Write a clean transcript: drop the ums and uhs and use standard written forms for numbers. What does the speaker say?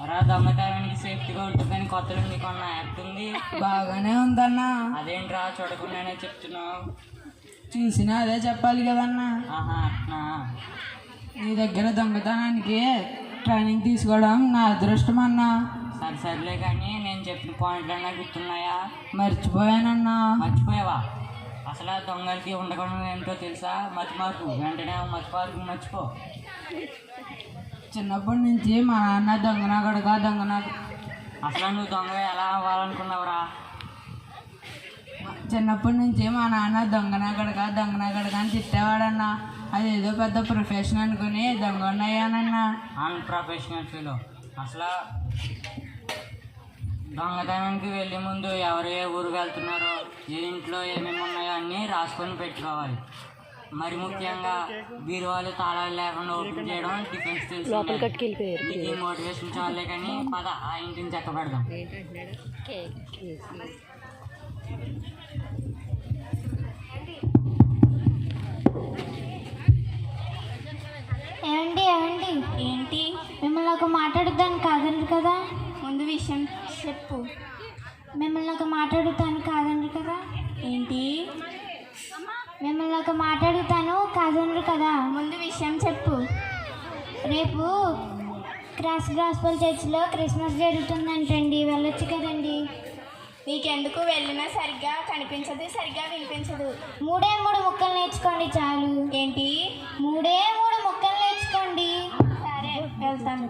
అరా దొంగతనానికి సేఫ్టీగా ఉంటుందని కొత్తలో మీకు యాక్ట్ ఉంది. బాగానే ఉందన్నా. అదేంట్రా చూడకుండానే చెప్తున్నావు? చూసినా అదే చెప్పాలి కదన్నా. ఆహా అట్నా. నీ దగ్గర దొంగతనానికి ట్రైనింగ్ తీసుకోవడం నా అదృష్టం అన్నా. సర్లే కానీ నేను చెప్పిన పాయింట్లన్నా గుర్తున్నాయా? మర్చిపోయానన్నా. మర్చిపోయావా? అసలు ఆ దొంగలకి ఉండకూడదు ఏంటో తెలుసా? మర్చిపోకు, వెంటనే మర్చిపో. చిన్నప్పటి నుంచి మా నాన్న దొంగనాగడు. అసలు నువ్వు దొంగ ఎలా అవ్వాలనుకున్నావురా? చిన్నప్పటి నుంచి మా నాన్న దొంగనాగడగా అని తిట్టేవాడన్నా. అదేదో పెద్ద ప్రొఫెషన్ అనుకుని దొంగనయ్యానన్నా. అన్ప్రొఫెషనల్ ఫీలో. అసలు దొంగతనానికి వెళ్ళే ముందు ఎవరు ఏ ఊరు వెళ్తున్నారో, ఏ ఇంట్లో ఏమేమి ఉన్నాయో అన్నీ రాసుకొని పెట్టుకోవాలి. మరి ముఖ్యంగా బీరువాలు తాళాలు లేకుండా ఓపెన్ చేయడం డిఫెన్స్ తెలుసు. ఈ మోటివేషన్ చాలే కానీ పద ఆ ఇంటిని చెక్క పెడదాం. ఏమండి ఏంటి? మిమ్మల్ని ఒక మాట్లాడుతాను కాదండి కదా. ముందు విషయం చెప్పు. మిమ్మల్ని ఒక మాట్లాడుతాను కాదండి కదా. ఏంటి? మిమ్మల్ని ఒక మాట్లాడుతాను కాదండి కదా. ముందు విషయం చెప్పు. రేపు క్రాస్ గాస్పెల్ చర్చిలో క్రిస్మస్ జరుగుతుందంటండి, వెళ్ళొచ్చు కదండి. మీకెందుకు? వెళ్ళినా సరిగ్గా కనిపించదు, సరిగ్గా వినిపించదు. 3 ముక్కలు నేర్చుకోండి చాలు. ఏంటి? 3 ముక్కలు నేర్చుకోండి. సరే వెళ్తాను.